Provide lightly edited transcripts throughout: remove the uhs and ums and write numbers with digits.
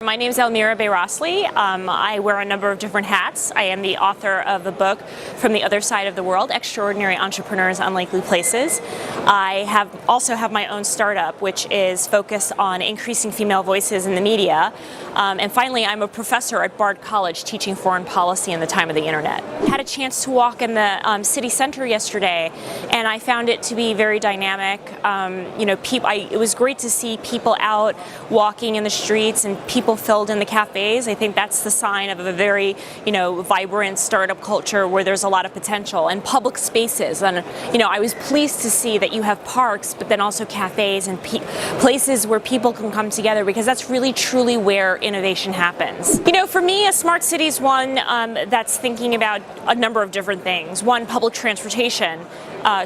My name is Elmira Bayrasli. I wear a number of different hats. I am the author of the book From the Other Side of the World, Extraordinary Entrepreneurs, Unlikely Places. I also have my own startup, which is focused on increasing female voices in the media. And finally, I'm a professor at Bard College teaching foreign policy in the time of the internet. I had a chance to walk in the city center yesterday, and I found it to be very dynamic. It was great to see people out walking in the streets and people filled in the cafes. I think that's the sign of a very, vibrant startup culture where there's a lot of potential, and public spaces. And, I was pleased to see that you have parks, but then also cafes and places where people can come together, because that's really truly where innovation happens. For me, a smart city is one that's thinking about a number of different things. One, public transportation.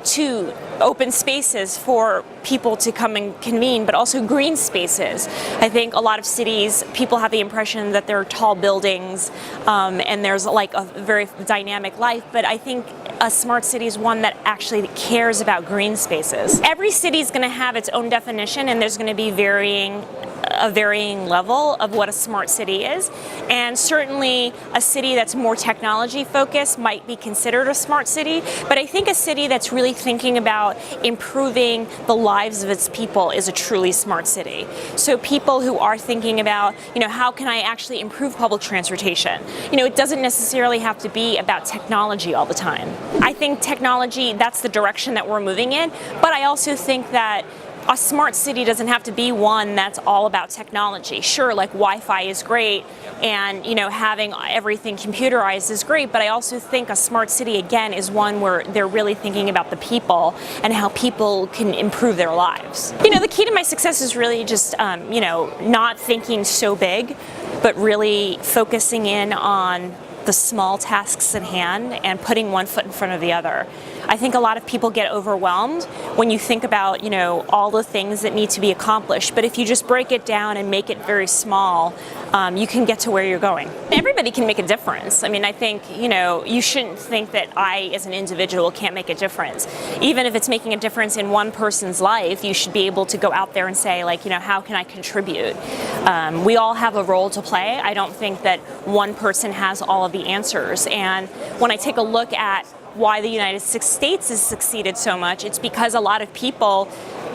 Two, open spaces for people to come and convene, but also green spaces. I think a lot of cities, people have the impression that there are tall buildings and there's like a very dynamic life, but I think a smart city is one that actually cares about green spaces. Every city is going to have its own definition, and there's going to be a varying level of what a smart city is, and certainly a city that's more technology focused might be considered a smart city, but I think a city that's really thinking about improving the lives of its people is a truly smart city. So people who are thinking about, how can I actually improve public transportation? It doesn't necessarily have to be about technology all the time. I think technology, that's the direction that we're moving in, but I also think that a smart city doesn't have to be one that's all about technology. Sure, like Wi-Fi is great, and having everything computerized is great, but I also think a smart city, again, is one where they're really thinking about the people and how people can improve their lives. The key to my success is really just, not thinking so big, but really focusing in on the small tasks at hand and putting one foot in front of the other. I think a lot of people get overwhelmed when you think about, all the things that need to be accomplished. But if you just break it down and make it very small, you can get to where you're going. Everybody can make a difference. I think, you shouldn't think that I, as an individual, can't make a difference. Even if it's making a difference in one person's life, you should be able to go out there and say, how can I contribute? We all have a role to play. I don't think that one person has all of the answers. And when I take a look at why the United States has succeeded so much, it's because a lot of people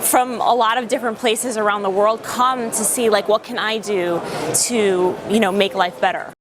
from a lot of different places around the world come to see, what can I do to, make life better.